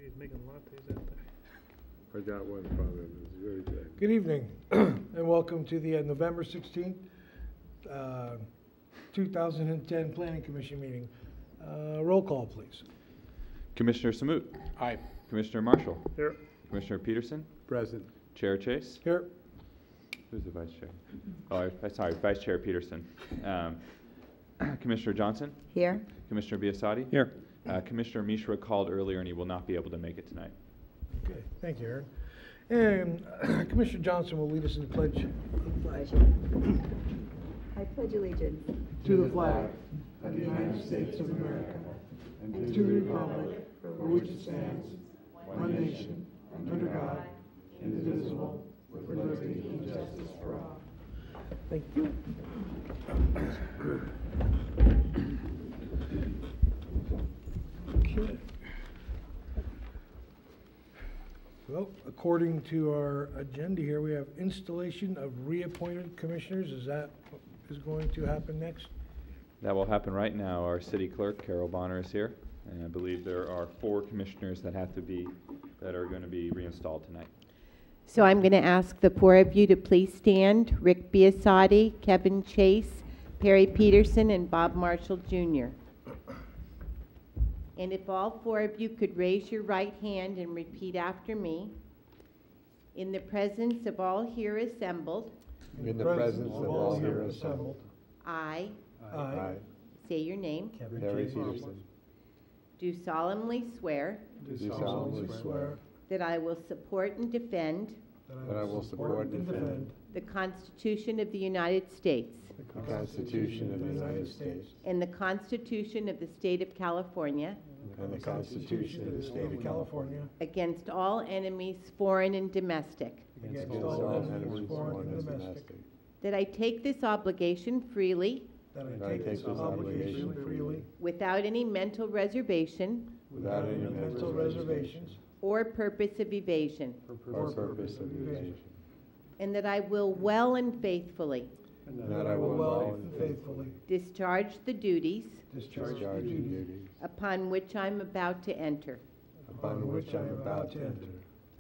He's making lattes out there. I got one from him. It was very good. Good evening, and welcome to the November 16th, 2010 Planning Commission meeting. Roll call, please. Commissioner Samut. Aye. Commissioner Marshall. Here. Commissioner Peterson. Present. Chair Chase. Here. Who's the vice chair? Oh, sorry, Vice Chair Peterson. Commissioner Johnson. Here. Commissioner Biasotti. Here. Commissioner Mishra called earlier and he will not be able to make it tonight. Okay, thank you, Aaron. And Commissioner Johnson will lead us in the pledge. I pledge allegiance To the flag of the United States of America and to the republic for which it stands, one nation, under God, indivisible, with liberty and justice for all. Thank you. Okay. Well, according to our agenda here, we have installation of reappointed commissioners. Is that what is going to happen next? That will happen right now. Our city clerk, Carol Bonner, is here. And I believe there are 4 commissioners that are going to be reinstalled tonight. So I'm going to ask the 4 of you to please stand. Rick Biasotti, Kevin Chase, Perry Peterson, and Bob Marshall Jr. And if all 4 of you could raise your right hand and repeat after me. In the presence of all here assembled, In the presence of all here assembled, I I, say your name, Perry Peterson, do solemnly swear do solemnly swear that I will support and defend that I will support and defend the Constitution of the United States the Constitution of the United States and the Constitution of the State of California and the Constitution of the State of California against all enemies, foreign and domestic, against all enemies, foreign and domestic, that I take this obligation freely That I take this obligation freely without any mental reservation without any mental reservations or purpose of evasion, or purpose of evasion, and that I will well and faithfully and that I will well and faithfully discharge the duties discharge the duties upon which I'm about to enter. upon which I am about to enter.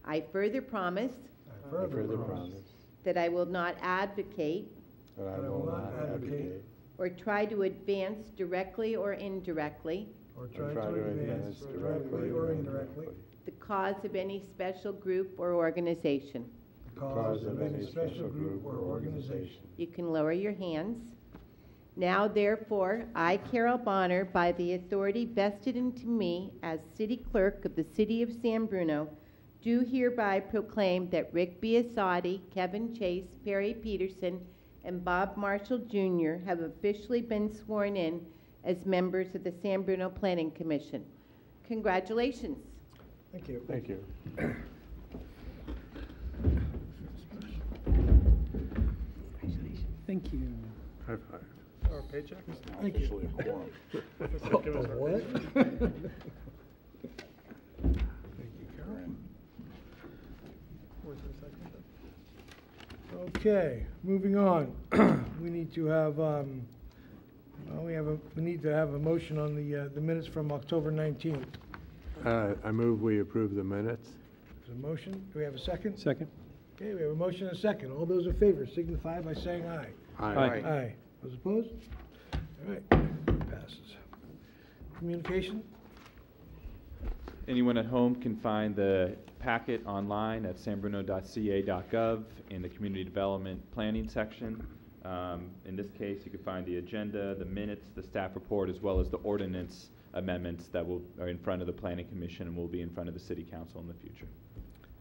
I further promise I further promise that I will not advocate that I will not advocate or try to advance directly or indirectly or or try to advance directly or indirectly the cause of any special group or organization. the cause of any special group or organization. You can lower your hands. Now, therefore, I, Carol Bonner, by the authority vested into me as City Clerk of the City of San Bruno, do hereby proclaim that Rick Biasotti, Kevin Chase, Perry Peterson, and Bob Marshall Jr. have officially been sworn in as members of the San Bruno Planning Commission. Congratulations. Thank you. Thank you. Thank you. High five. Our paycheck? Thank you. Give us our What? paycheck. Thank you, Carol. Where's the second? Okay, moving on. We need to have, we need to have a motion on the minutes from October 19th. I move we approve the minutes. There's a motion. Do we have a second? Second. Okay, we have a motion and a second. All those in favor signify by saying aye. Aye. Aye. Those opposed? All right, passes. Communication? Anyone at home can find the packet online at sanbruno.ca.gov in the Community Development Planning section. In this case, you can find the agenda, the minutes, the staff report, as well as the ordinance amendments that are in front of the Planning Commission and will be in front of the City Council in the future.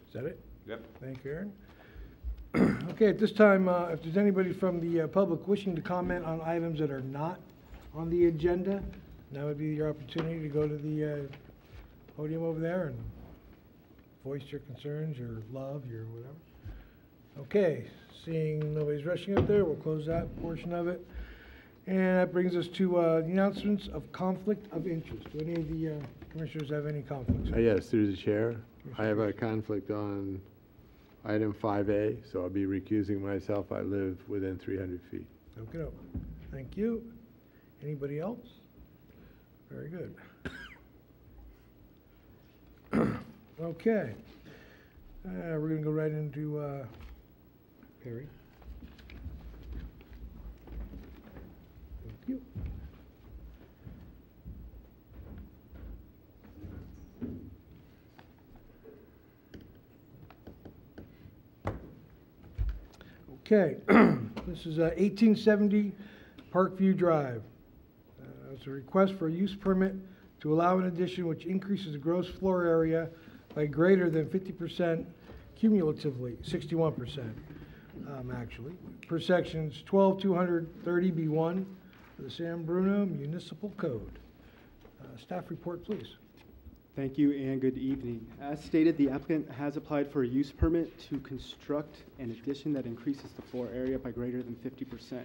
Is that it? Yep. Thank you, Aaron. Okay, at this time, if there's anybody from the public wishing to comment on items that are not on the agenda, now would be your opportunity to go to the podium over there and voice your concerns, your love, your whatever. Okay, seeing nobody's rushing up there, we'll close that portion of it. And that brings us to the announcements of conflict of interest. Do any of the commissioners have any conflicts? Yes, through the chair. I have a conflict on item 5A, so I'll be recusing myself. I live within 300 feet. Okay, thank you. Anybody else? Very good. Okay. We're going to go right into Perry. Thank you. Okay, this is 1870 Parkview Drive. It's a request for a use permit to allow an addition which increases the gross floor area by greater than 50% cumulatively, 61% actually, per sections 12-230B1 of the San Bruno Municipal Code. Staff report, please. Thank you and good evening. As stated, the applicant has applied for a use permit to construct an addition that increases the floor area by greater than 50%.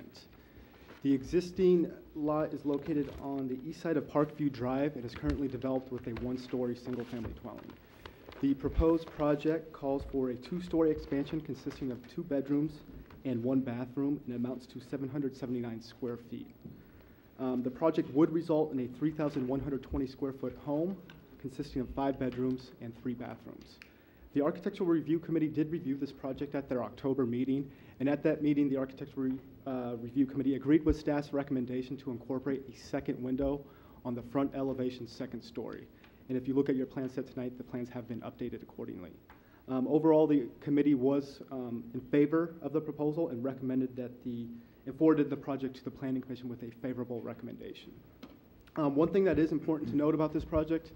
The existing lot is located on the east side of Parkview Drive. It is currently developed with a one-story single-family dwelling. The proposed project calls for a two-story expansion consisting of 2 bedrooms and 1 bathroom, and amounts to 779 square feet. The project would result in a 3,120 square foot home consisting of 5 bedrooms and 3 bathrooms. The Architectural Review Committee did review this project at their October meeting, and at that meeting, the Architectural Review Committee agreed with staff's recommendation to incorporate a second window on the front elevation 2nd story. And if you look at your plan set tonight, the plans have been updated accordingly. Overall, the committee was in favor of the proposal and recommended that and forwarded the project to the Planning Commission with a favorable recommendation. One thing that is important to note about this project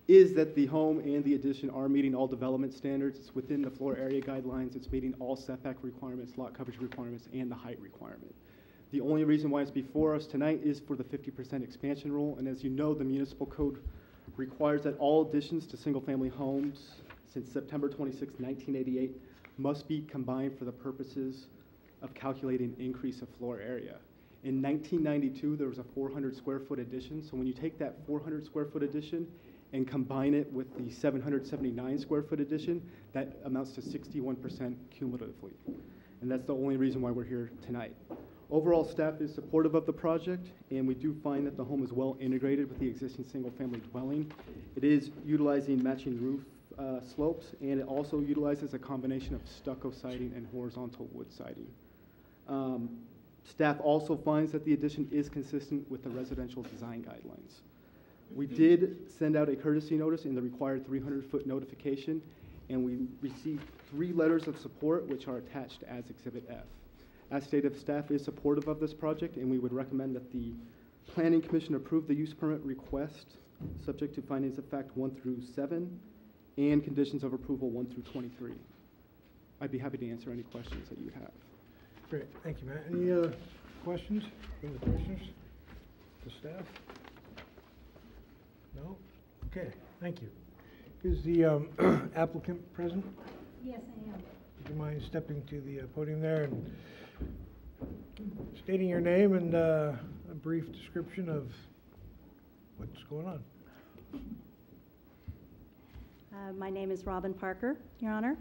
is that the home and the addition are meeting all development standards. It's within the floor area guidelines. It's meeting all setback requirements, lot coverage requirements, and the height requirement. The only reason why it's before us tonight is for the 50% expansion rule. And as you know, the municipal code requires that all additions to single-family homes since September 26, 1988 must be combined for the purposes of calculating increase of floor area. In 1992, there was a 400 square foot addition. So when you take that 400 square foot addition and combine it with the 779 square foot addition, that amounts to 61% cumulatively. And that's the only reason why we're here tonight. Overall, staff is supportive of the project, and we do find that the home is well integrated with the existing single-family dwelling. It is utilizing matching roof slopes, and it also utilizes a combination of stucco siding and horizontal wood siding. Staff also finds that the addition is consistent with the residential design guidelines. We did send out a courtesy notice in the required 300-foot notification, and we received 3 letters of support, which are attached as Exhibit F. As stated, staff is supportive of this project, and we would recommend that the Planning Commission approve the use permit request, subject to findings of fact 1 through 7, and conditions of approval 1 through 23. I'd be happy to answer any questions that you have. Great, thank you, Matt. Any questions from the commissioners, the staff? No? Okay, thank you. Is the applicant present? Yes, I am. Would you mind stepping to the podium there and stating your name and a brief description of what's going on? My name is Robin Parker, Your Honor.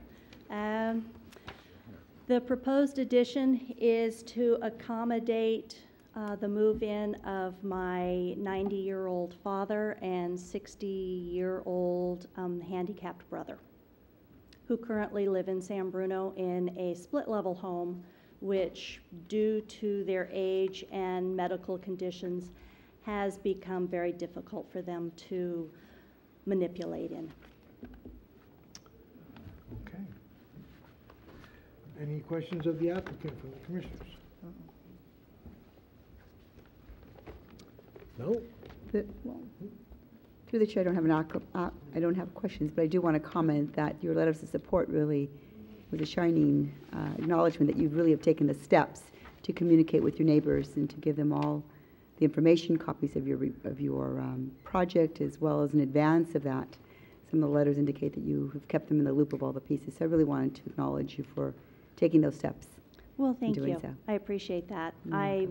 The proposed addition is to accommodate the move-in of my 90-year-old father and 60-year-old handicapped brother, who currently live in San Bruno in a split-level home, which, due to their age and medical conditions, has become very difficult for them to manipulate in. Okay. Any questions of the applicant from the commissioners? No? Through the chair, I don't have questions, but I do want to comment that your letters of support really was a shining acknowledgement that you really have taken the steps to communicate with your neighbors and to give them all the information, copies of your project, as well as in advance of that. Some of the letters indicate that you have kept them in the loop of all the pieces. So I really wanted to acknowledge you for taking those steps. Well, thank you. So. I appreciate that. I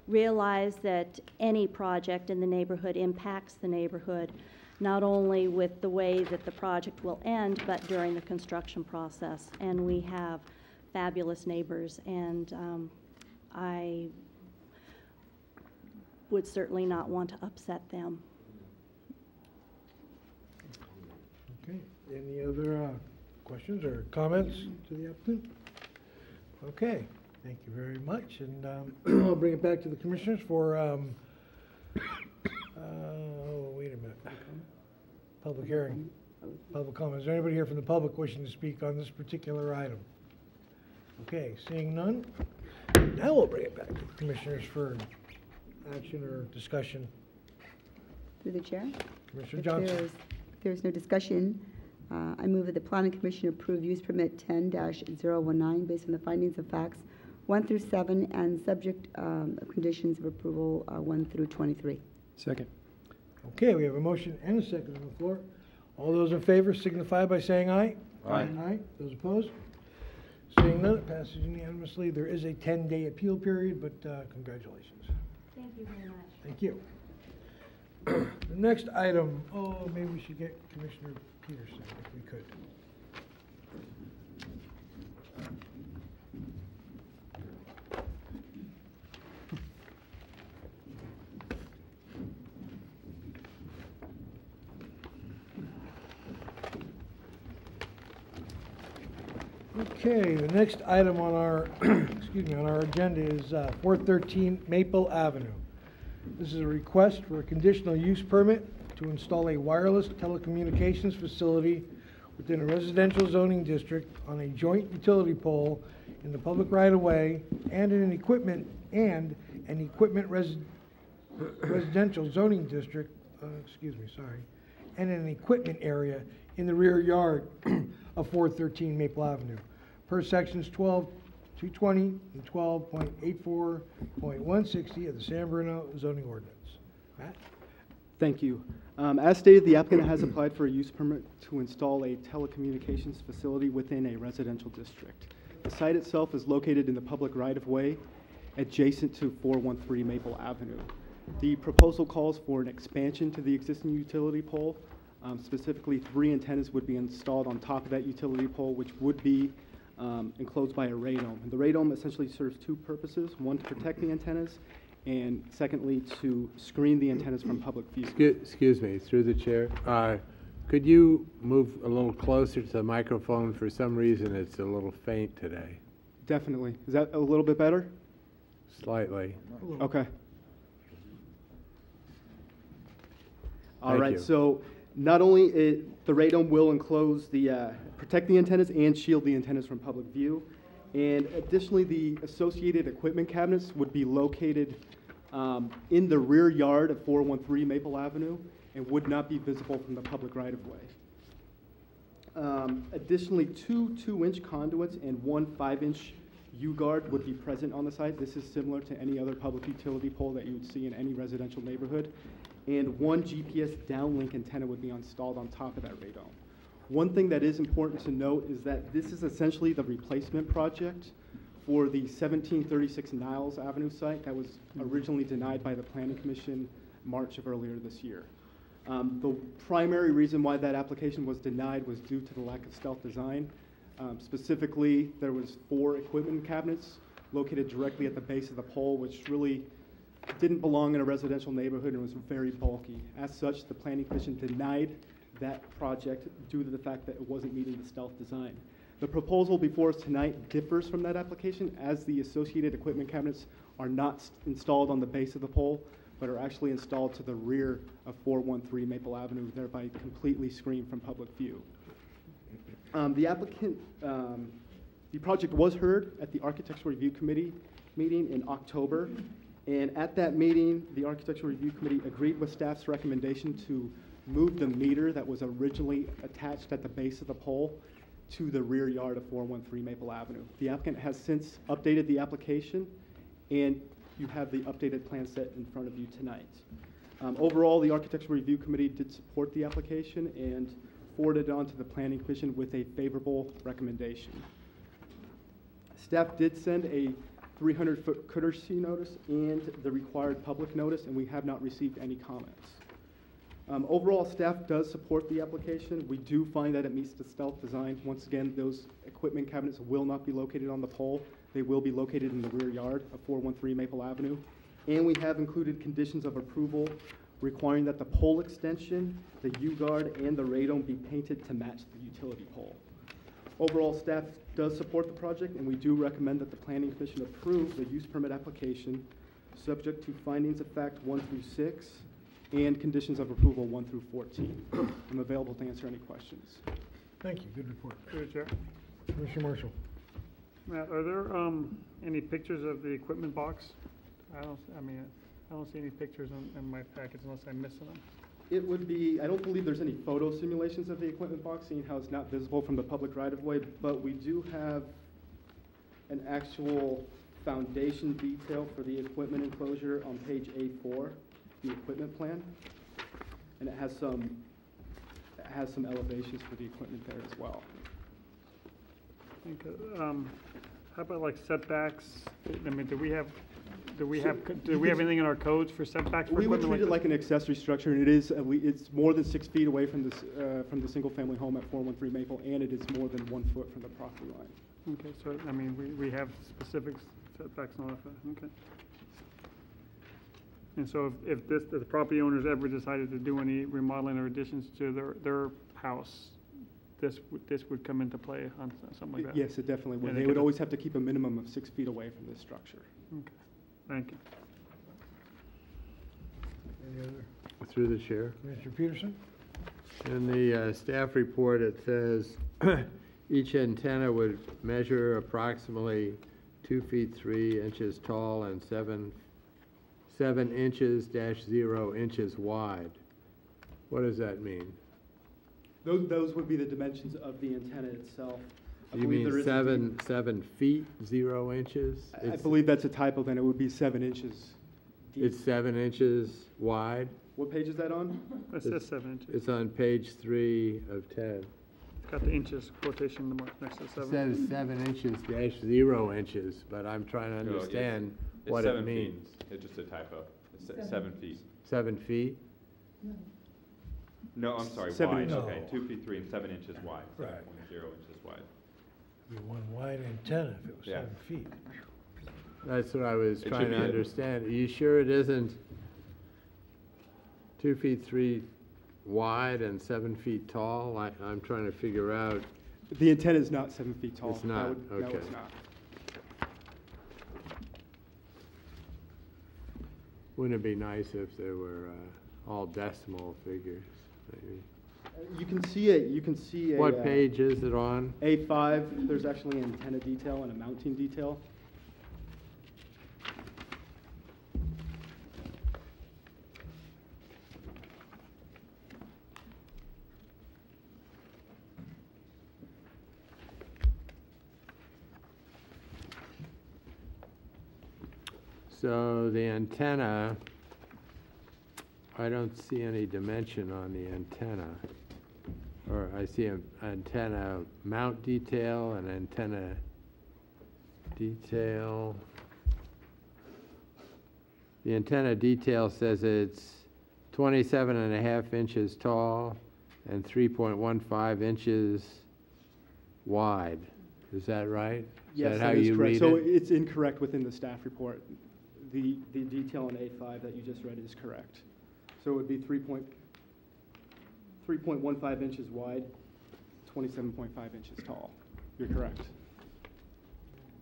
realize that any project in the neighborhood impacts the neighborhood, not only with the way that the project will end, but during the construction process. And we have fabulous neighbors, and I would certainly not want to upset them. Okay. Any other questions or comments to the applicant? Okay, thank you very much, and I'll bring it back to the commissioners for, oh, wait a minute. Public hearing, public comment. Is there anybody here from the public wishing to speak on this particular item? Okay, seeing none, now we'll bring it back to the commissioners for action or discussion. Through the chair. Commissioner If Johnson. there's no discussion, I move that the Planning Commission approve use permit 10-019 based on the findings of facts 1 through 7 and subject conditions of approval 1 through 23. Second. Okay, we have a motion and a second on the floor. All those in favor signify by saying aye. Aye. Aye. Those opposed? Seeing none, it passes unanimously. There is a 10-day appeal period, but congratulations. Thank you very much. Thank you. The next item, oh, maybe we should get Commissioner Peterson if we could. Okay, the next item on our, excuse me, on our agenda is 413 Maple Avenue. This is a request for a conditional use permit to install a wireless telecommunications facility within a residential zoning district on a joint utility pole in the public right-of-way and in an equipment residential zoning district, and in an equipment area in the rear yard of 413 Maple Avenue, per sections 12.220 and 12.84.160 of the San Bruno zoning ordinance. Matt? Thank you. As stated, the applicant has applied for a use permit to install a telecommunications facility within a residential district. The site itself is located in the public right-of-way adjacent to 413 Maple Avenue. The proposal calls for an expansion to the existing utility pole. Specifically, 3 antennas would be installed on top of that utility pole, which would be enclosed by a radome. And the radome essentially serves 2 purposes: one, to protect the antennas, and secondly, to screen the antennas from public view. Excuse me, through the chair. Could you move a little closer to the microphone? For some reason, it's a little faint today. Definitely. Is that a little bit better? Slightly. Okay. All Thank right, you. so not only the radome will enclose the, protect the antennas and shield the antennas from public view, and additionally, the associated equipment cabinets would be located in the rear yard of 413 Maple Avenue and would not be visible from the public right-of-way. Additionally, 2 2-inch conduits and 1 5-inch U-guard would be present on the site. This is similar to any other public utility pole that you would see in any residential neighborhood. And 1 GPS downlink antenna would be installed on top of that radome. One thing that is important to note is that this is essentially the replacement project for the 1736 Niles Avenue site that was originally denied by the Planning Commission March of earlier this year. The primary reason why that application was denied was due to the lack of stealth design. Specifically, there was 4 equipment cabinets located directly at the base of the pole, which really didn't belong in a residential neighborhood and was very bulky. As such, the Planning Commission denied that project due to the fact that it wasn't meeting the stealth design. The proposal before us tonight differs from that application, as the associated equipment cabinets are not installed on the base of the pole, but are actually installed to the rear of 413 Maple Avenue, thereby completely screened from public view. The project was heard at the Architectural Review Committee meeting in October, and at that meeting, the Architectural Review Committee agreed with staff's recommendation to move the meter that was originally attached at the base of the pole to the rear yard of 413 Maple Avenue. The applicant has since updated the application, and you have the updated plan set in front of you tonight. Overall, the Architectural Review Committee did support the application and forwarded it on to the Planning Commission with a favorable recommendation. Staff did send a 300-foot courtesy notice and the required public notice, and we have not received any comments. Overall, staff does support the application. We do find that it meets the stealth design. Once again, those equipment cabinets will not be located on the pole. They will be located in the rear yard of 413 Maple Avenue. And we have included conditions of approval requiring that the pole extension, the U-guard, and the radome be painted to match the utility pole. Overall, staff does support the project, and we do recommend that the Planning Commission approve the use permit application subject to findings of fact 1 through 6 and conditions of approval 1 through 14. I'm available to answer any questions. Thank you, good report. Through the chair. Commissioner Marshall. Matt, are there any pictures of the equipment box? I don't see any pictures in my packets unless I'm missing them. It would be, I don't believe there's any photo simulations of the equipment box, seeing how it's not visible from the public right-of-way, but we do have an actual foundation detail for the equipment enclosure on page A4, the equipment plan, and it has some elevations for the equipment there as well. Okay, how about like setbacks? I mean, do we have anything in our codes for setbacks for We would equipment treat it this? like an accessory structure, and it's more than 6 feet away from the single-family home at 413 Maple, and it is more than 1 foot from the property line. Okay, so, I mean, we have specific setbacks and all that, okay. And so if the property owners ever decided to do any remodeling or additions to their house, this would come into play on something like that? Yes, it definitely would. And They they would could- always have to keep a minimum of 6 feet away from this structure. Okay, thank you. Any other? Through the chair. Commissioner Peterson? In the staff report, it says each antenna would measure approximately 2 feet 3 inches tall and 7 inches - 0 inches wide. What does that mean? Those would be the dimensions of the antenna itself. I You believe there mean is a 7 feet 0 inches? I believe that's a typo, then it would be 7 inches deep. It's 7 inches wide? What page is that on? It says 7 inches. It's on page 3 of 10. It's got the inches quotation mark next to It 7. says 7 inches - 0 inches, but I'm trying to No, yes. understand It's what 7 it feet. means. It's just a typo. It's 7 feet. 7 feet? No, I'm sorry, 7 wide, inches. okay, No. 2 feet 3 and 7 inches wide. Right. 7.0 inches wide. Be one wide antenna if it was Yeah. 7 feet. That's what I was It should trying to be a- understand. Are you sure it isn't 2 feet 3 wide and 7 feet tall? I'm trying to figure out. The antenna is not 7 feet tall. It's not, No, okay. it's not. Wouldn't it be nice if there were all decimal figures, maybe? You can see a. What page is it on? A5, there's actually an antenna detail and a mounting detail. So the antenna, I don't see any dimension on the antenna. Or I see an antenna mount detail, an antenna detail. The antenna detail says it's 27.5 inches tall and 3.15 inches wide. Is that right? Yes, Is that how that is you correct. read So it? it's incorrect within the staff report. The detail on A5 that you just read is correct. So it would be 3.15 inches wide, 27.5 inches tall. You're correct.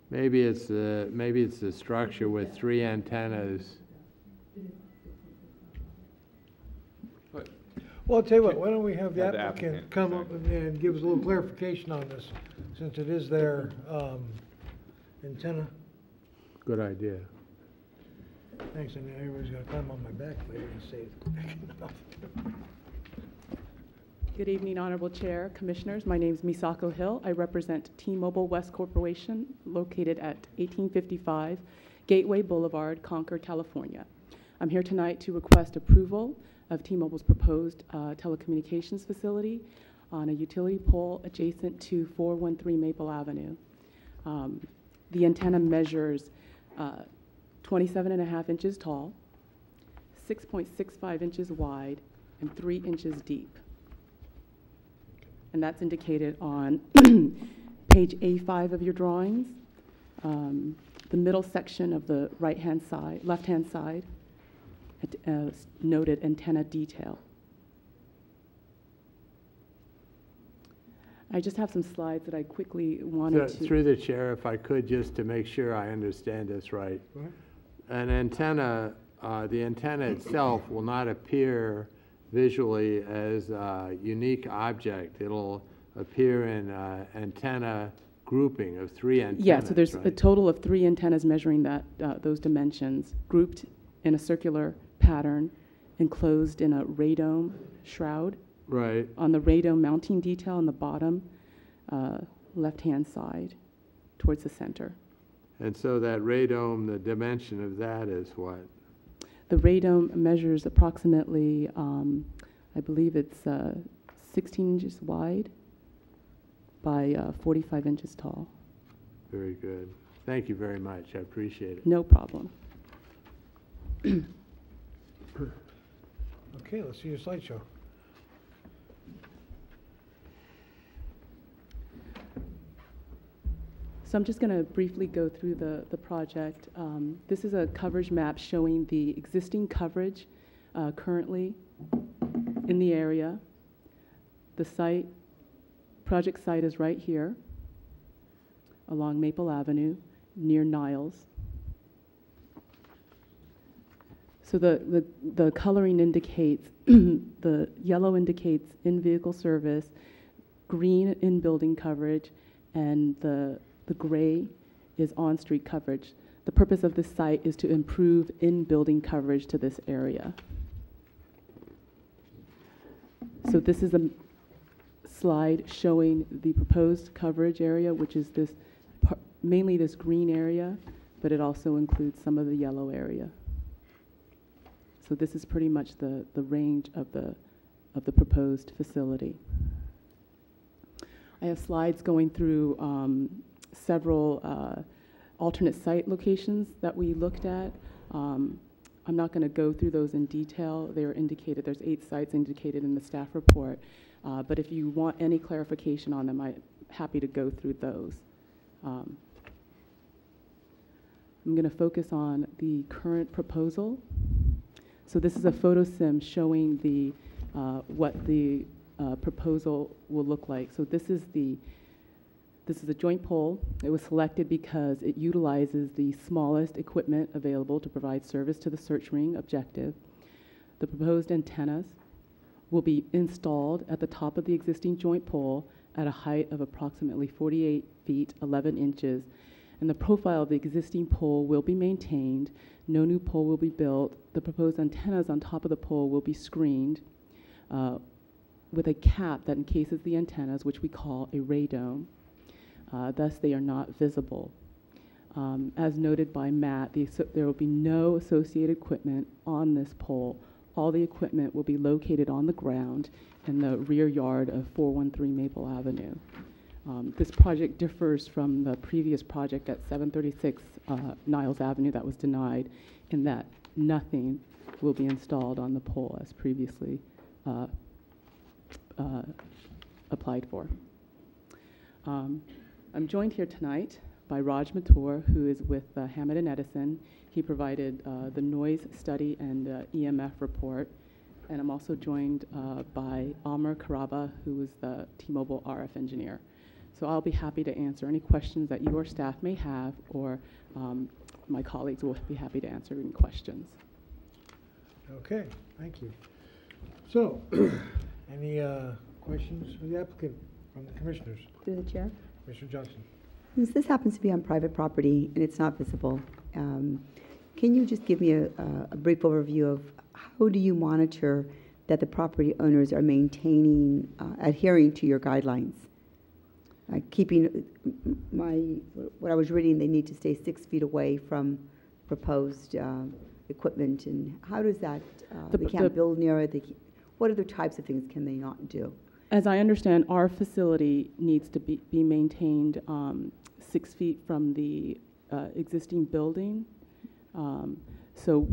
Maybe it's the structure with 3 antennas. But Well, I'll tell you what, why don't we have the Have the applicant applicant, come up exactly. and give us a little clarification on this, since it is their antenna. Good idea. Thanks, and everybody's gonna climb on my back later and say it's quick enough. Good evening, Honorable Chair, Commissioners. My name is Misako Hill. I represent T-Mobile West Corporation, located at 1855 Gateway Boulevard, Concord, California. I'm here tonight to request approval of T-Mobile's proposed telecommunications facility on a utility pole adjacent to 413 Maple Avenue. The antenna measures 27.5 inches tall, 6.65 inches wide, and 3 inches deep. And that's indicated on page A5 of your drawings, the middle section of the left-hand side. noted antenna detail. I just have some slides that I quickly wanted to... Through the chair, if I could, just to make sure I understand this right. Go ahead. An antenna, the antenna itself will not appear visually as a unique object. It'll appear in antenna grouping of 3 antennas. Yeah, so there's right? a total of 3 antennas measuring that those dimensions, grouped in a circular pattern, enclosed in a radome shroud. Right. On the radome mounting detail on the bottom left-hand side towards the center. And so that radome, the dimension of that is what? The radome measures approximately, I believe it's 16 inches wide by 45 inches tall. Very good. Thank you very much. I appreciate it. No problem. Okay, let's see your slideshow. So I'm just going to briefly go through the project. This is a coverage map showing the existing coverage currently in the area. The site, project site is right here along Maple Avenue near Niles. So the coloring indicates, the yellow indicates in-vehicle service, green in-building coverage, and the gray is on-street coverage. The purpose of this site is to improve in-building coverage to this area. So this is a slide showing the proposed coverage area, which is this mainly this green area, but it also includes some of the yellow area. So this is pretty much the range of the proposed facility. I have slides going through several alternate site locations that we looked at. I'm not going to go through those in detail. They are indicated, there's 8 sites indicated in the staff report. But if you want any clarification on them, I'm happy to go through those. I'm going to focus on the current proposal. So this is a photo sim showing the what the proposal will look like. So this is a joint pole. It was selected because it utilizes the smallest equipment available to provide service to the search ring objective. The proposed antennas will be installed at the top of the existing joint pole at a height of approximately 48 feet, 11 inches. And the profile of the existing pole will be maintained. No new pole will be built. The proposed antennas on top of the pole will be screened with a cap that encases the antennas, which we call a radome. Thus, they are not visible. As noted by Matt, there will be no associated equipment on this pole. All the equipment will be located on the ground in the rear yard of 413 Maple Avenue. This project differs from the previous project at 736 Niles Avenue that was denied, in that nothing will be installed on the pole as previously applied for. I'm joined here tonight by Raj Mathur, who is with Hammett and Edison. He provided the noise study and EMF report. And I'm also joined by Amr Karaba, who is the T-Mobile RF engineer. So I'll be happy to answer any questions that your staff may have, or my colleagues will be happy to answer any questions. Okay, thank you. So, any questions for the applicant from the commissioners? Through the chair. Commissioner Johnson. Since this happens to be on private property and it's not visible, can you just give me a brief overview of how do you monitor that the property owners are maintaining, adhering to your guidelines? Keeping what I was reading, they need to stay 6 feet away from proposed equipment, and how does that, they can't build near it, what other types of things can they not do? As I understand, our facility needs to be maintained 6 feet from the existing building. So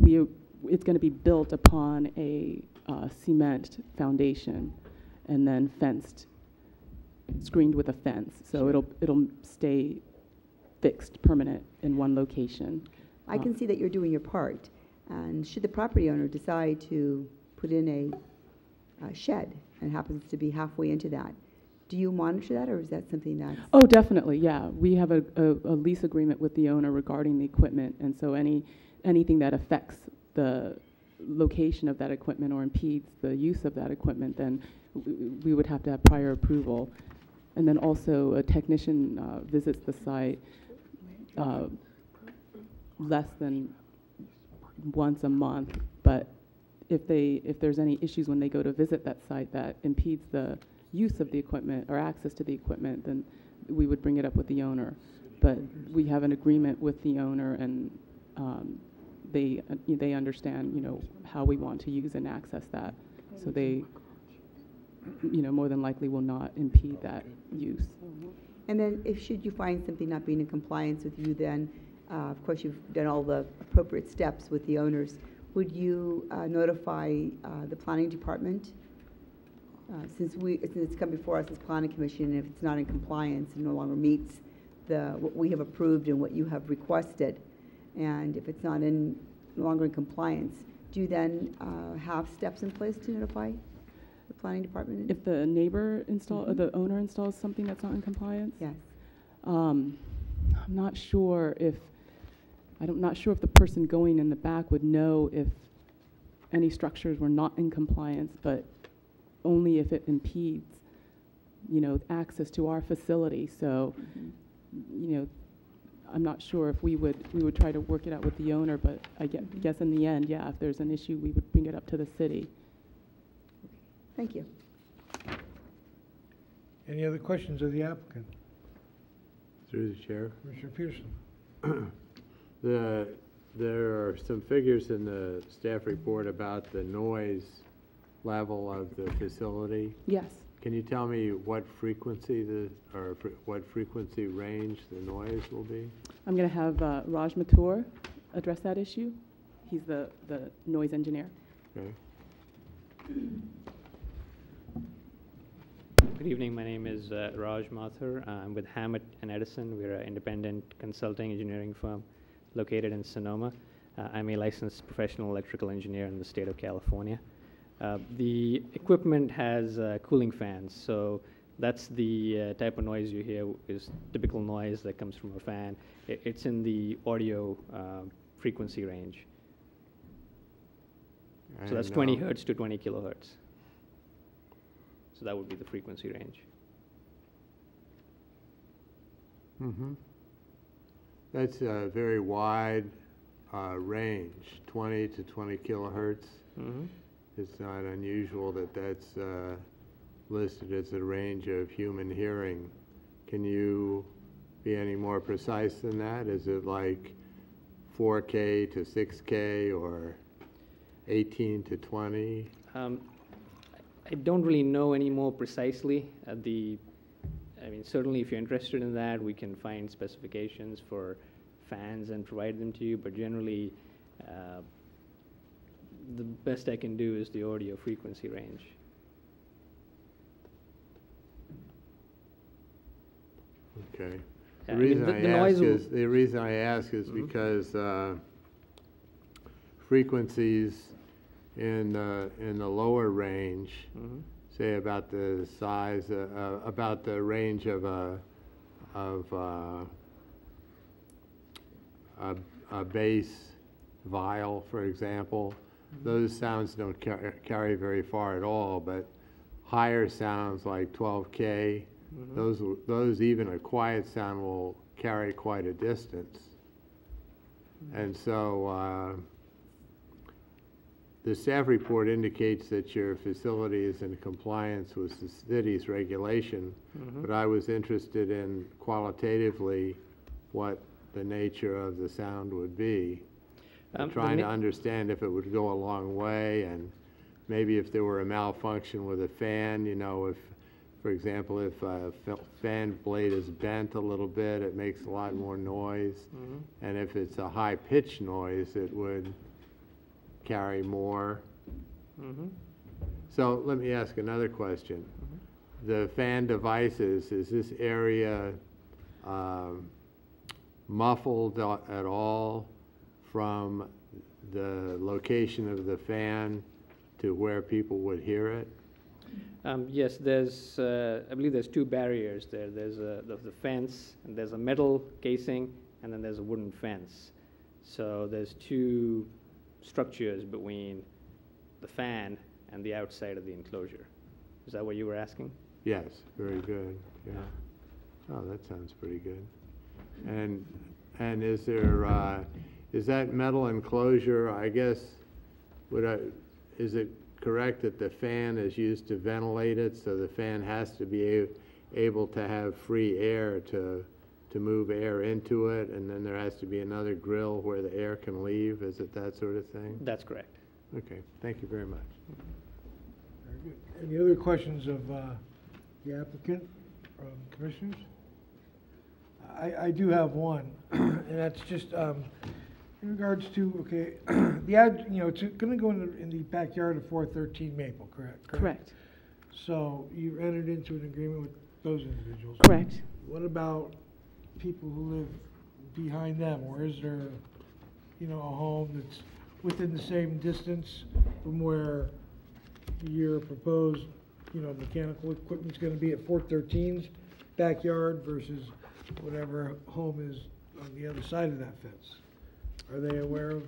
it's going to be built upon a cement foundation and then fenced, screened with a fence. So it'll stay fixed, permanent in one location. I can see that you're doing your part, And should the property owner decide to put in a shed and happens to be halfway into that, do you monitor that, or is that something that's? Oh, definitely, yeah. We have a lease agreement with the owner regarding the equipment, and so anything that affects the location of that equipment or impedes the use of that equipment, then we would have to have prior approval. And then also a technician visits the site less than once a month, but if there's any issues when they go to visit that site that impedes the use of the equipment or access to the equipment, then we would bring it up with the owner. But we have an agreement with the owner, and they understand, you know, how we want to use and access that. So they, you know, more than likely will not impede that use. And then if should you find something not being in compliance with you, then, of course, you've done all the appropriate steps with the owners. Would you notify the planning department? Since it's come before us as planning commission, and if it's not in compliance and no longer meets what we have approved and what you have requested, and if it's no longer in compliance, do you then have steps in place to notify the planning department? If the neighbor or the owner installs something that's not in compliance? Yes. I'm not sure if the person going in the back would know if any structures were not in compliance, but only if it impedes, you know, access to our facility. So, you know, I'm not sure if we would try to work it out with the owner, but I guess in the end, yeah, if there's an issue, we would bring it up to the city. Thank you. Any other questions of the applicant? Through the chair. Commissioner Peterson. There are some figures in the staff report about the noise level of the facility. Yes. Can you tell me what frequency what frequency range the noise will be? I'm going to have Raj Mathur address that issue. He's the noise engineer. Okay. Good evening. My name is Raj Mathur. I'm with Hammett and Edison. We're an independent consulting engineering firm located in Sonoma. I'm a licensed professional electrical engineer in the state of California. The equipment has cooling fans, so that's the type of noise you hear is typical noise that comes from a fan. It's in the audio frequency range. So that's 20 hertz to 20 kilohertz. So that would be the frequency range. Mm-hmm. That's a very wide range, 20 to 20 kilohertz. Mm-hmm. It's not unusual that that's listed as a range of human hearing. Can you be any more precise than that? Is it like 4K to 6K or 18 to 20? I don't really know any more precisely. I mean, certainly if you're interested in that, we can find specifications for fans and provide them to you, but generally, the best I can do is the audio frequency range. Okay. Yeah, The reason I ask is Mm-hmm. because frequencies in the lower range, Mm-hmm. say about the size, about the range of a bass viol, for example, those sounds don't carry very far at all, but higher sounds like 12K, those even a quiet sound will carry quite a distance. And so the staff report indicates that your facility is in compliance with the city's regulation, but I was interested in qualitatively what the nature of the sound would be. I'm trying to understand if it would go a long way, and maybe if there were a malfunction with a fan, you know, if, for example, if a fan blade is bent a little bit, it makes a lot more noise. And if it's a high-pitched noise, it would carry more. So let me ask another question. The fan devices, is this area muffled at all from the location of the fan to where people would hear it? Yes, there's, I believe there's two barriers there. There's the fence, and there's a metal casing, and then there's a wooden fence. So there's two structures between the fan and the outside of the enclosure. Is that what you were asking? Yes, very good, yeah. Oh, that sounds pretty good. And is there, is that metal enclosure, I guess, is it correct that the fan is used to ventilate it, so the fan has to be able to have free air to move air into it, and then there has to be another grill where the air can leave? Is it that sort of thing? That's correct. Okay, thank you very much. Very good. Any other questions of the applicant from commissioners? I do have one, and that's just in regards to, okay, it's going to go in the backyard of 413 Maple, correct? Correct. So you entered into an agreement with those individuals. Correct. What about people who live behind them, or is there, a home that's within the same distance from where your proposed, mechanical equipment's going to be at 413's backyard versus whatever home is on the other side of that fence? Are they aware of?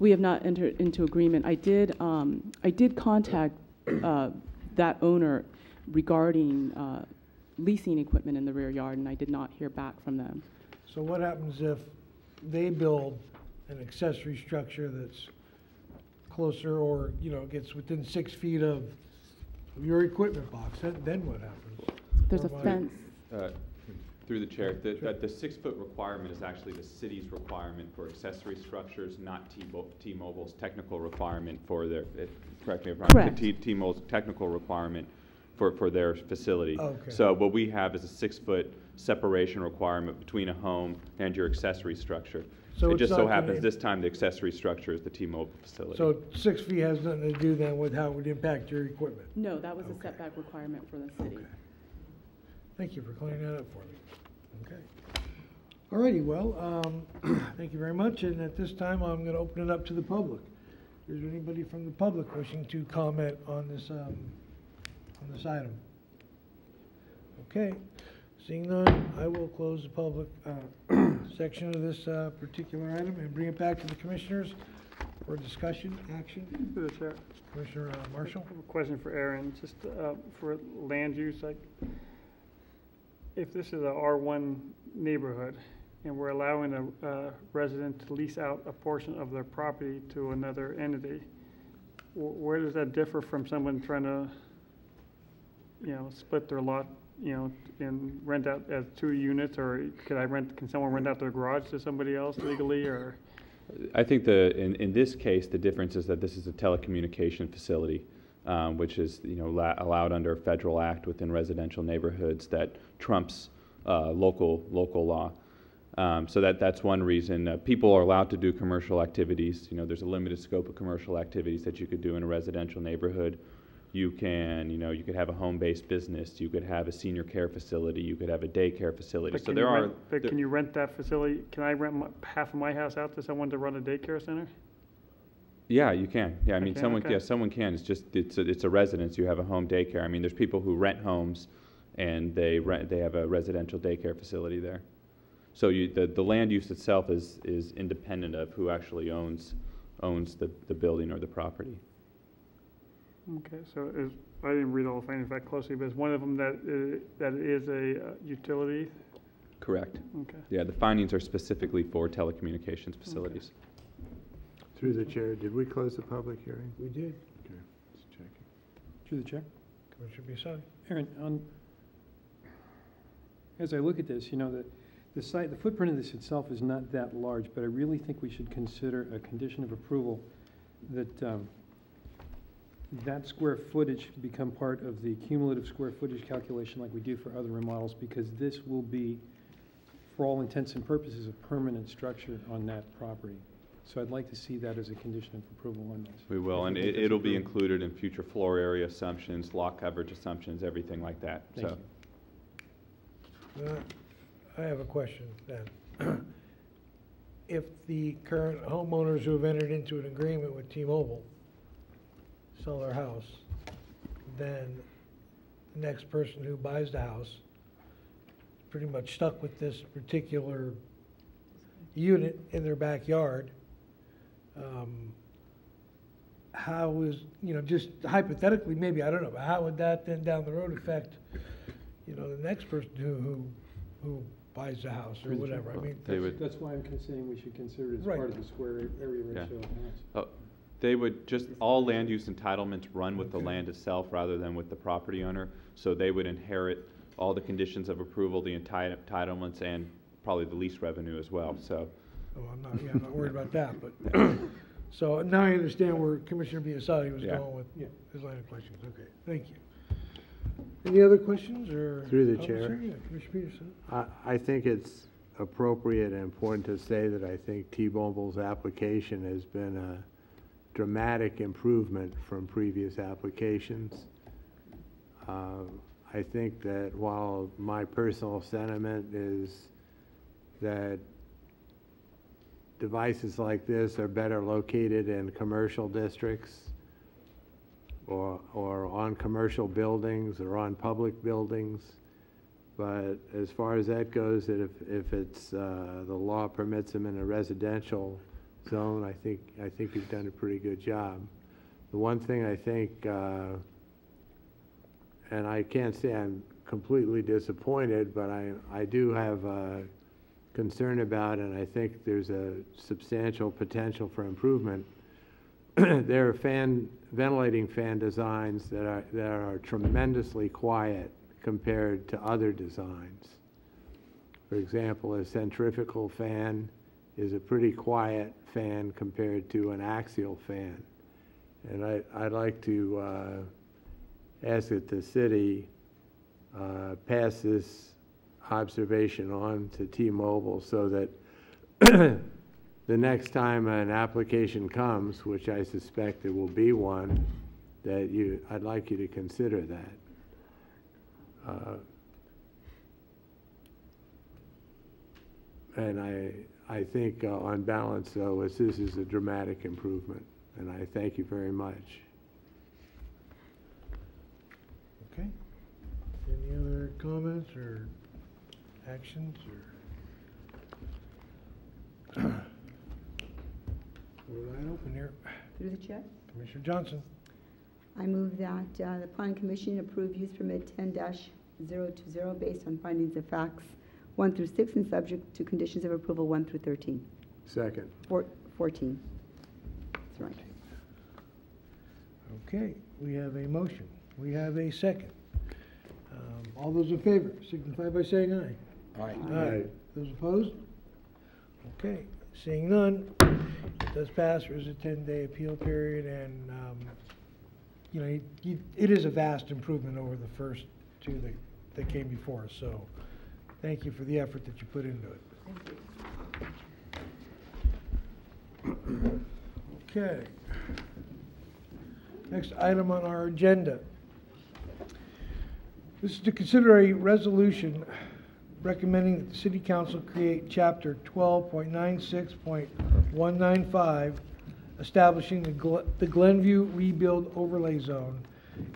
We have not entered into agreement. I did contact that owner regarding leasing equipment in the rear yard, and I did not hear back from them. So what happens if they build an accessory structure that's closer, or, gets within 6 feet of your equipment box? Then what happens? There's a Or fence. Through the chair, the 6-foot requirement is actually the city's requirement for accessory structures, not T-Mobile's technical requirement for their, correct me if I'm wrong, T-Mobile's technical requirement for their facility. Okay. So what we have is a 6-foot separation requirement between a home and your accessory structure. So it it's just not so gonna happens this time the accessory structure is the T-Mobile facility. So 6 feet has nothing to do then with how it would impact your equipment? No, that was a setback requirement for the city. Thank you for clearing that up for me. Okay. All righty, well, thank you very much, and at this time, I'm going to open it up to the public. Is there anybody from the public wishing to comment on this item? Okay, seeing none, I will close the public section of this particular item and bring it back to the commissioners for discussion, action. Through the chair. Commissioner Marshall? I have a question for Aaron, just for land use, like, if this is a R1 neighborhood and we're allowing a resident to lease out a portion of their property to another entity, where does that differ from someone trying to, split their lot, and rent out as 2 units, or can someone rent out their garage to somebody else legally, or? I think in this case, the difference is that this is a telecommunication facility, which is allowed under a federal act within residential neighborhoods that trumps local law. So that's one reason. People are allowed to do commercial activities. There's a limited scope of commercial activities that you could do in a residential neighborhood. You can, you could have a home-based business. You could have a senior care facility. You could have a daycare facility. So Can you rent that facility? Can I rent half of my house out to someone to run a daycare center? Yeah, you can. Yeah, I mean, someone can. It's just it's a residence. You have a home daycare. I mean, there's people who rent homes, and they have a residential daycare facility there. So the land use itself is independent of who actually owns the building or the property. Okay, so I didn't read all the findings that closely, but is one of them that is a utility? Correct. Okay. Yeah, the findings are specifically for telecommunications facilities. Okay. Through the chair, did we close the public hearing? We did. Okay, just checking. Through the chair. Commissioner Biasotti? Aaron, as I look at this, the site, the footprint of this itself is not that large, but I really think we should consider a condition of approval that that square footage become part of the cumulative square footage calculation like we do for other remodels, because this will be, for all intents and purposes, a permanent structure on that property. So I'd like to see that as a condition of approval on this. We will, and it'll be included in future floor area assumptions, lot coverage assumptions, everything like that. Thank you. I have a question then. if the current homeowners who have entered into an agreement with T-Mobile sell their house, then the next person who buys the house is pretty much stuck with this particular unit in their backyard. How is, just hypothetically, maybe, I don't know, but how would that then down the road affect, the next person who buys the house or whatever? I mean, That's why I'm saying we should consider it as part of the square area ratio of the house. They would all land use entitlements run with the land itself rather than with the property owner. So they would inherit all the conditions of approval, the entitlements, and probably the lease revenue as well. So. Oh, I'm not worried about that, but, so now I understand where Commissioner Biasotti was going with his line of questions. Okay, thank you. Any other questions or? Through the chair. Yeah, Commissioner Peterson. I think it's appropriate and important to say that I think T-Mobile's application has been a dramatic improvement from previous applications. I think that while my personal sentiment is that devices like this are better located in commercial districts or on commercial buildings or on public buildings, but as far as that goes, that if it's the law permits them in a residential zone, I think you've done a pretty good job. The one thing I think, and I can't say I'm completely disappointed, but I do have concern about, and I think there's a substantial potential for improvement. There are ventilating fan designs that are tremendously quiet compared to other designs. For example, a centrifugal fan is a pretty quiet fan compared to an axial fan. And I'd like to ask that the city pass this observation on to T-Mobile so that the next time an application comes, which I suspect there will be one, that I'd like you to consider that. And I think on balance, though, this is a dramatic improvement, and I thank you very much. Okay. Any other comments or actions or? We're wide open here. Through the chair. Commissioner Johnson. I move that the Planning Commission approve use permit 10-020 based on findings of facts 1 through 6 and subject to conditions of approval 1 through 13. Second. 14. That's right. Okay, we have a motion. We have a second. All those in favor signify by saying aye. Aye. Those opposed? Okay, seeing none, it does pass. There's a 10-day appeal period, and it is a vast improvement over the first two that came before us. So, thank you for the effort that you put into it. Thank you. Okay. Next item on our agenda. This is to consider a resolution recommending that the City Council create Chapter 12.96.195, establishing the Glenview Rebuild Overlay Zone,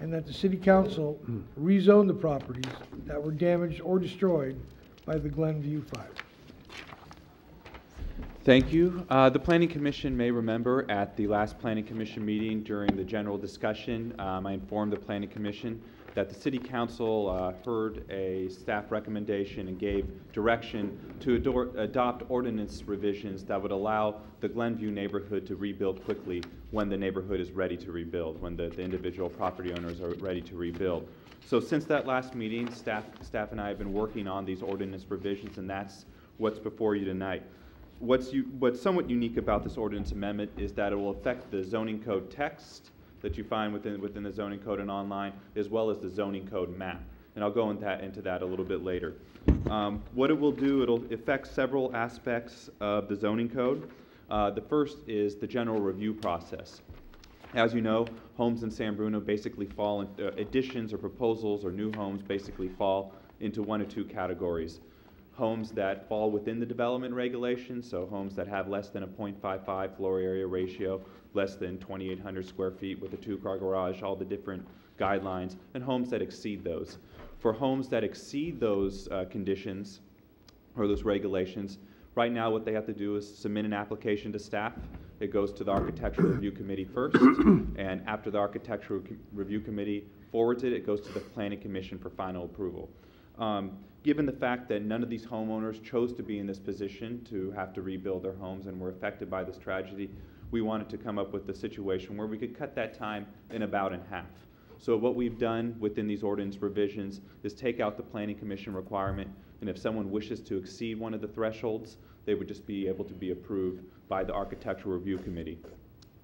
and that the City Council rezone the properties that were damaged or destroyed by the Glenview fire. Thank you. The Planning Commission may remember at the last Planning Commission meeting during the general discussion, I informed the Planning Commission that the City Council heard a staff recommendation and gave direction to adopt ordinance revisions that would allow the Glenview neighborhood to rebuild quickly when the neighborhood is ready to rebuild, when the individual property owners are ready to rebuild. So since that last meeting, staff and I have been working on these ordinance revisions, and that's what's before you tonight. What's somewhat unique about this ordinance amendment is that it will affect the zoning code text that you find within the zoning code and online, as well as the zoning code map. And I'll go into that a little bit later. What it will do, it'll affect several aspects of the zoning code. The first is the general review process. As you know, homes in San Bruno basically fall into additions or proposals or new homes basically fall into one of two categories. homes that fall within the development regulations, so homes that have less than a 0.55 floor area ratio, less than 2,800 square feet with a 2-car garage, all the different guidelines, and homes that exceed those. For homes that exceed those conditions or those regulations, right now what they have to do is submit an application to staff. It goes to the Architectural Review Committee first, and after the Architectural Review Committee forwards it, it goes to the Planning Commission for final approval. Given the fact that none of these homeowners chose to be in this position to have to rebuild their homes and were affected by this tragedy, we wanted to come up with a situation where we could cut that time in about in half. So what we've done within these ordinance revisions is take out the Planning Commission requirement, and if someone wishes to exceed one of the thresholds, they would just be able to be approved by the Architectural Review Committee.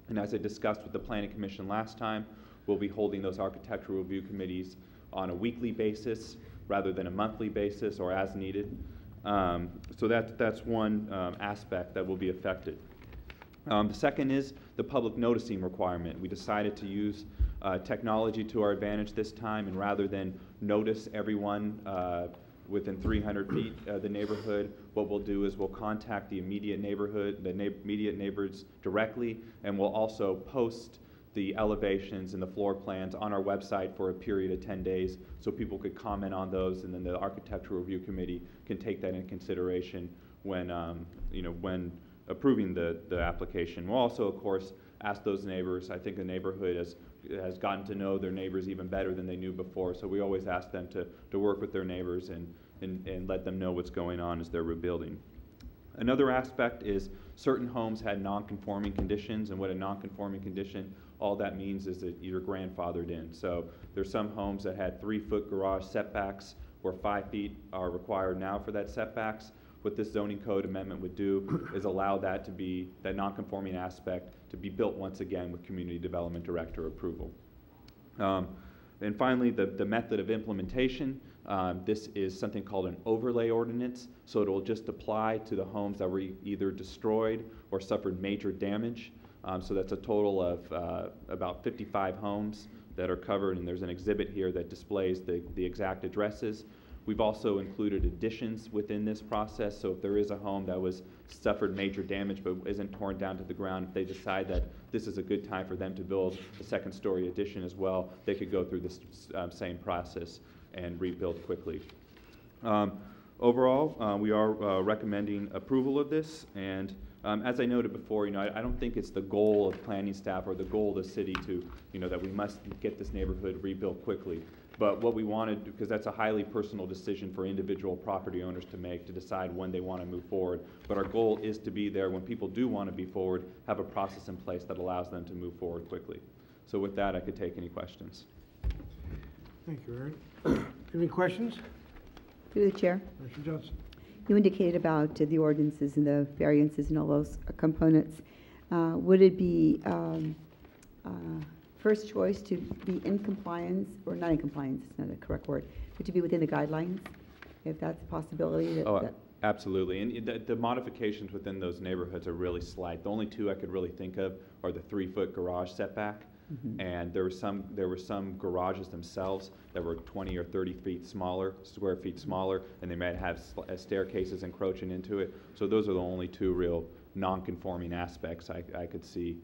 And as I discussed with the Planning Commission last time, we'll be holding those Architectural Review Committees on a weekly basis rather than a monthly basis or as needed. So that's one aspect that will be affected. The second is the public noticing requirement. We decided to use technology to our advantage this time, and rather than notice everyone within 300 feet of the neighborhood, what we'll do is we'll contact the immediate neighborhood, the immediate neighbors directly, and we'll also post the elevations and the floor plans on our website for a period of 10 days so people could comment on those, and then the Architectural Review Committee can take that in consideration when, when approving the application. We'll also, of course, ask those neighbors. I think the neighborhood has gotten to know their neighbors even better than they knew before, so we always ask them to work with their neighbors and let them know what's going on as they're rebuilding. Another aspect is certain homes had non-conforming conditions, and what a non-conforming condition, all that means is that you're grandfathered in. So there's some homes that had 3-foot garage setbacks where 5 feet are required now for that setbacks. What this zoning code amendment would do is allow that to be, that non-conforming aspect to be built once again with community development director approval. And finally, the method of implementation. This is something called an overlay ordinance, so it will just apply to the homes that were either destroyed or suffered major damage. So that's a total of about 55 homes that are covered, and there's an exhibit here that displays the exact addresses. We've also included additions within this process, so if there is a home that was suffered major damage but isn't torn down to the ground, if they decide that this is a good time for them to build a second-story addition as well, they could go through this same process and rebuild quickly. Overall, we are recommending approval of this, and as I noted before, I don't think it's the goal of planning staff or the goal of the city to, that we must get this neighborhood rebuilt quickly. But what we wanted, because that's a highly personal decision for individual property owners to make, to decide when they want to move forward. But our goal is to be there when people do want to be forward, have a process in place that allows them to move forward quickly. So with that, I could take any questions. Thank you, Aaron. Any questions? Through the chair. Mr. Johnson. You indicated about the ordinances and the variances and all those components. Would it be first choice to be in compliance, or not in compliance, it's not a correct word, but to be within the guidelines, if that's a possibility? Absolutely. And the modifications within those neighborhoods are really slight. The only two I could really think of are the 3-foot garage setback. Mm-hmm. And there were some garages themselves that were 20 or 30 feet smaller, square feet smaller, and they might have staircases encroaching into it. So those are the only two real non-conforming aspects I could see.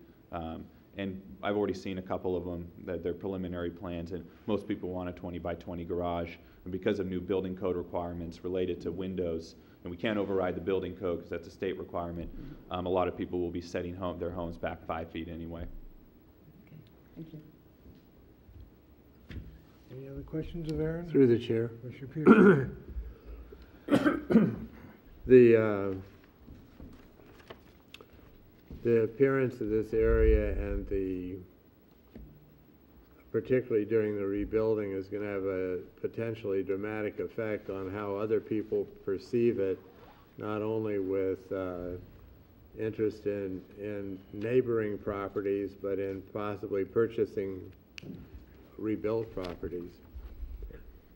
And I've already seen a couple of them, that they're preliminary plans, and most people want a 20 by 20 garage. And because of new building code requirements related to windows, and we can't override the building code because that's a state requirement, a lot of people will be setting their homes back 5 feet anyway. Okay, thank you. Any other questions of Aaron? Through the chair. Commissioner Peters. The appearance of this area and particularly during the rebuilding, is going to have a potentially dramatic effect on how other people perceive it, not only with interest in neighboring properties, but in possibly purchasing rebuilt properties.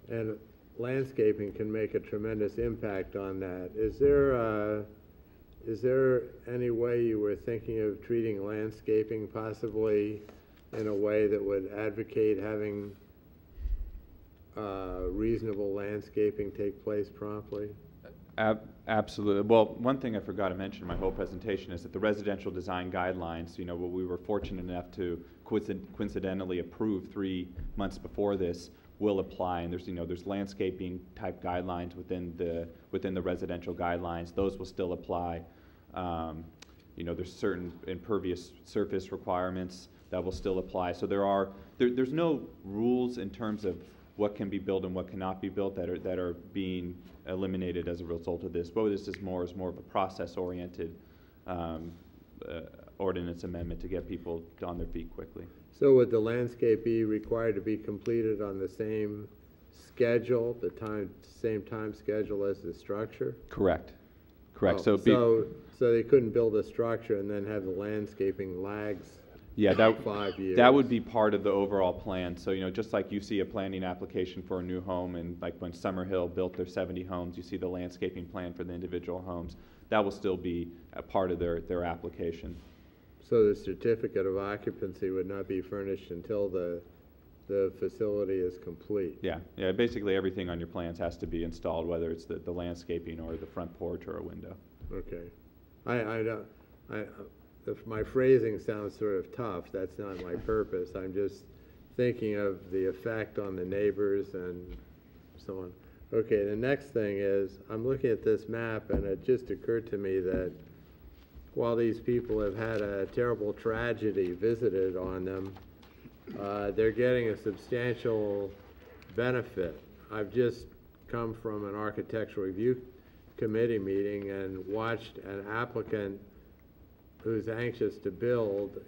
And landscaping can make a tremendous impact on that. Is there any way you were thinking of treating landscaping possibly in a way that would advocate having reasonable landscaping take place promptly? Absolutely. Well, one thing I forgot to mention in my whole presentation is that the residential design guidelines, what we were fortunate enough to coincidentally approve 3 months before this, will apply. And there's landscaping type guidelines within the residential guidelines. Those will still apply. There's certain impervious surface requirements that will still apply. So there's no rules in terms of what can be built and what cannot be built that are being eliminated as a result of this. But this is more of a process-oriented ordinance amendment to get people on their feet quickly. So would the landscape be required to be completed on the same schedule, same time schedule as the structure? Correct. Oh, so they couldn't build a structure and then have the landscaping lags? Yeah, 5 years. That would be part of the overall plan. So, just like you see a planning application for a new home, and like when Summerhill built their 70 homes, you see the landscaping plan for the individual homes. That will still be a part of their application. So the certificate of occupancy would not be furnished until the facility is complete? Yeah, basically everything on your plans has to be installed, whether it's the landscaping or the front porch or a window. Okay. If my phrasing sounds sort of tough, that's not my purpose. I'm just thinking of the effect on the neighbors and so on. Okay, the next thing is, I'm looking at this map, and it just occurred to me that while these people have had a terrible tragedy visited on them, they're getting a substantial benefit. I've just come from an architectural review committee meeting and watched an applicant who's anxious to build,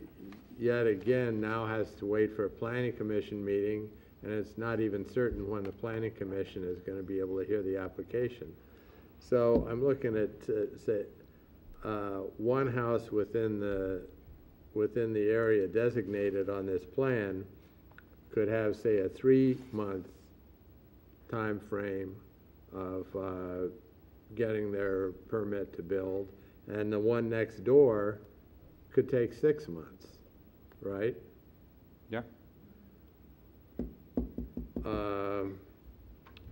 yet again now has to wait for a planning commission meeting, and it's not even certain when the planning commission is going to be able to hear the application. So I'm looking at, say, one house within the area designated on this plan could have, say, a 3-month time frame of getting their permit to build, and the one next door could take 6 months, right? Yeah.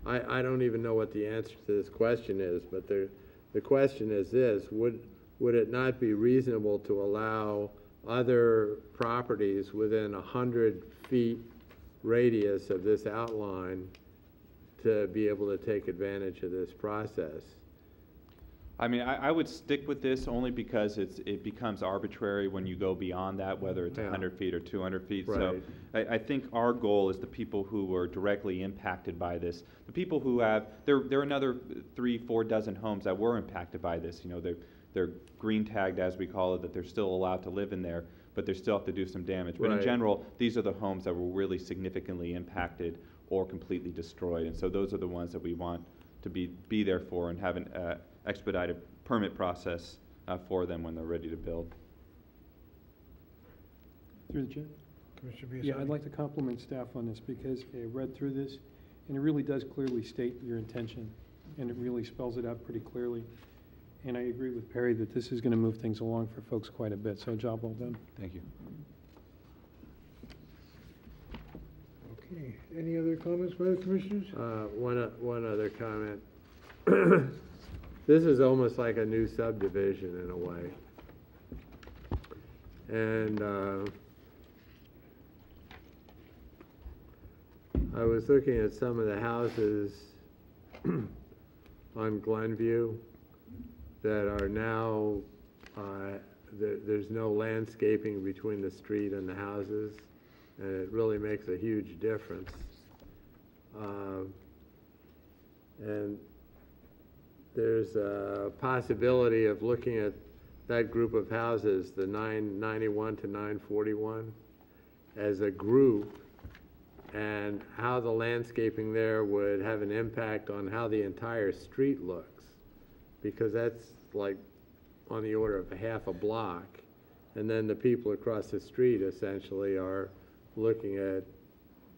I don't even know what the answer to this question is, but the question is this: would it not be reasonable to allow other properties within 100 feet radius of this outline to be able to take advantage of this process? I mean, I would stick with this only because it becomes arbitrary when you go beyond that, whether it's 100 feet or 200 feet. Right. So I think our goal is the people who were directly impacted by this. The people who have, there are another 3-4 dozen homes that were impacted by this. They're green tagged, as we call it, that they're still allowed to live in there, but they still have to do some damage. But in general, these are the homes that were really significantly impacted or completely destroyed. And so those are the ones that we want to be there for and have an expedited permit process for them when they're ready to build. Through the chair? Commissioner Biasotti? Yeah, I'd like to compliment staff on this because I read through this, and it really does clearly state your intention, and it really spells it out pretty clearly. And I agree with Perry that this is going to move things along for folks quite a bit, so job well done. Thank you. Okay, any other comments by the commissioners? One other comment. This is almost like a new subdivision in a way. And I was looking at some of the houses on Glenview that are now, there's no landscaping between the street and the houses, and it really makes a huge difference. And there's a possibility of looking at that group of houses, the 991 to 941, as a group, and how the landscaping there would have an impact on how the entire street looks, because that's like on the order of half a block, and then the people across the street essentially are looking at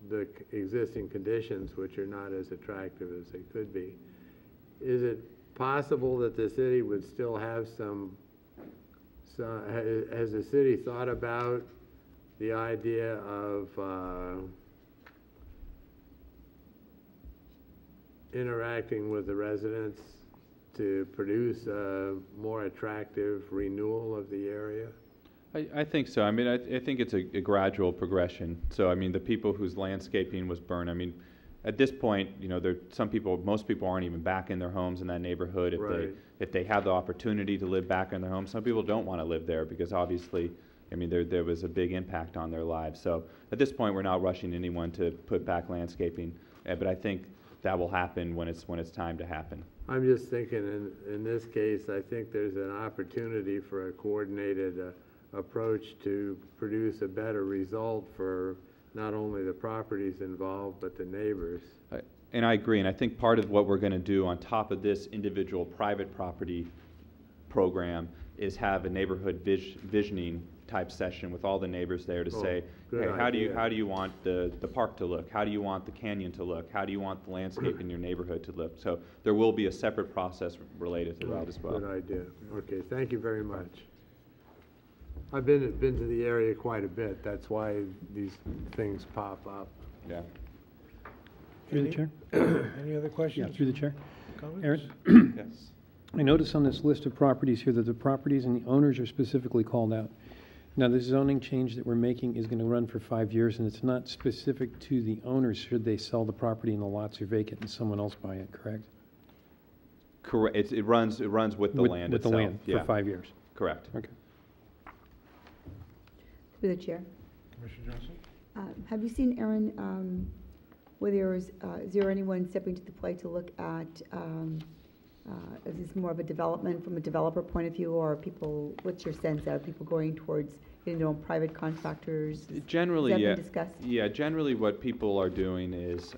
the existing conditions, which are not as attractive as they could be. Is it possible that the city would still have has the city thought about the idea of interacting with the residents to produce a more attractive renewal of the area? I think so. I mean, I think it's a gradual progression. So, I mean, the people whose landscaping was burned, I mean, at this point, you know, most people aren't even back in their homes in that neighborhood. Right. If they have the opportunity to live back in their homes, some people don't want to live there because obviously, I mean, there was a big impact on their lives. So at this point, we're not rushing anyone to put back landscaping, but I think that will happen when it's time to happen. I'm just thinking in this case, I think there's an opportunity for a coordinated approach to produce a better result for not only the properties involved, but the neighbors. And I agree, and I think part of what we're going to do on top of this individual private property program is have a neighborhood visioning type session with all the neighbors there to say, hey, how do you want the park to look? How do you want the canyon to look? How do you want the landscape in your neighborhood to look? So there will be a separate process related to that as well. Good idea. Okay, thank you very much. I've been to the area quite a bit. That's why these things pop up. Yeah. Through the chair? Any other questions? Yeah, through the chair. Comments? Aaron? Yes. I notice on this list of properties here that the properties and the owners are specifically called out. Now, this zoning change that we're making is going to run for 5 years, and it's not specific to the owners should they sell the property and the lots are vacant and someone else buy it, correct? Correct. It runs with the land with itself. the land Yeah. for 5 years. Correct. Okay. Through the chair. Commissioner Johnson? Have you seen, Aaron, whether is there anyone stepping to the plate to look at, is this more of a development from a developer point of view, or people, what's your sense? Are people going towards getting their own private contractors? Generally, Has that yeah. been discussed? Yeah, generally what people are doing is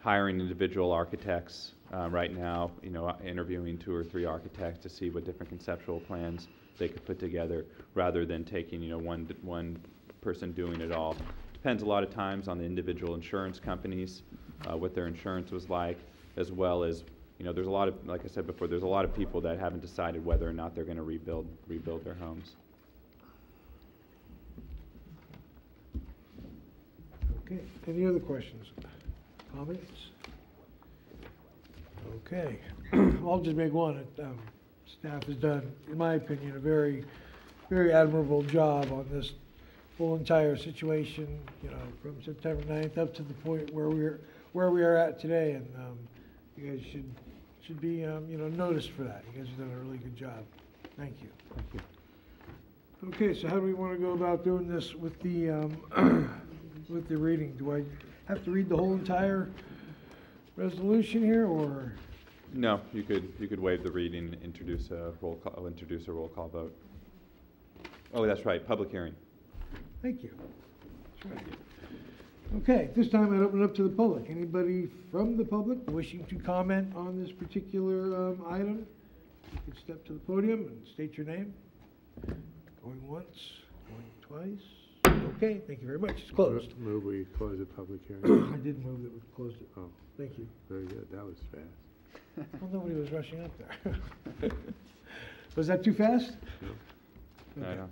hiring individual architects right now, you know, interviewing 2 or 3 architects to see what different conceptual plans they could put together rather than taking, you know, one person doing it all. Depends a lot of times on the individual insurance companies, what their insurance was like, as well as, you know, there's a lot of, like I said before, there's a lot of people that haven't decided whether or not they're going to rebuild their homes. Okay, any other questions? Comments? Okay, I'll just make one. Staff has done, in my opinion, a very, very admirable job on this whole entire situation, you know, from September 9th up to the point where we are at today, and you guys should be, you know, noticed for that. You guys have done a really good job. Thank you. Thank you. Okay, so how do we want to go about doing this with the with the reading? Do I have to read the whole entire resolution here, or? No, you could waive the reading and introduce a roll call vote. Oh, that's right, public hearing. Thank you. That's right. Okay, at this time I'd open it up to the public. Anybody from the public wishing to comment on this particular item? You can step to the podium and state your name. Going once, going twice. Okay, thank you very much. It's closed. Move we close the public hearing. I did move that we closed it. Oh, Thank you. very good. That was fast. Well, nobody was rushing up there. Was that too fast? No.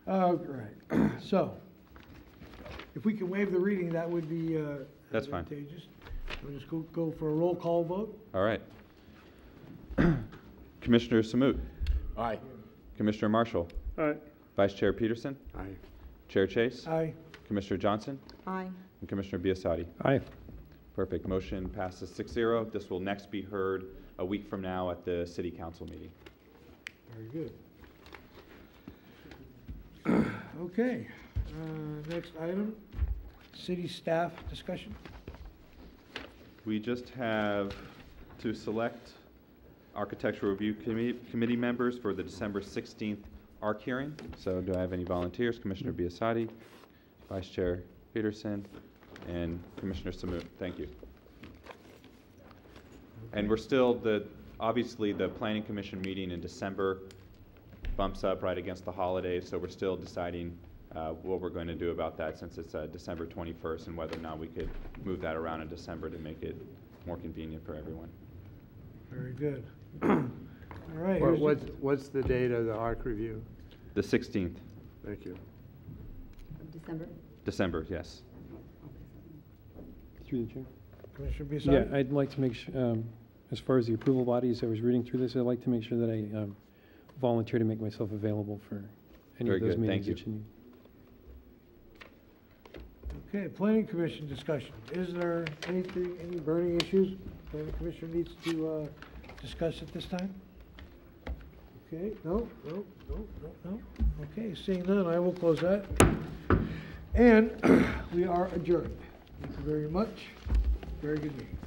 Okay. Right. So, if we can waive the reading, that would be That's fine. advantageous. We'll just go for a roll call vote. All right. Commissioner Samut. Aye. Commissioner Marshall. Aye. Vice Chair Peterson. Aye. Chair Chase. Aye. Commissioner Johnson. Aye. And Commissioner Biasotti. Aye. Perfect. Motion passes 6-0. This will next be heard a week from now at the City Council meeting. Very good. Okay, next item, city staff discussion. We just have to select Architectural Review Committee members for the December 16th ARC hearing. So do I have any volunteers? Commissioner Biasotti, Vice Chair Peterson, and Commissioner Samut. Thank you. And we're still, obviously the Planning Commission meeting in December bumps up right against the holidays, so we're still deciding what we're going to do about that since it's December 21st and whether or not we could move that around in December to make it more convenient for everyone. Very good. All right. What's the date of the ARC review? The 16th. Thank you. December? December, yes. Through the chair. Commissioner Biasotti? Yeah, I'd like to make as far as the approval body, as I was reading through this, I'd like to make sure that I volunteer to make myself available for any Very of those good, thank meetings that you need. Okay, planning commission discussion. Is there anything, any burning issues planning commission needs to discuss at this time? Okay, no. Okay, seeing none, I will close that. And we are adjourned. Thank you very much. Very good meeting.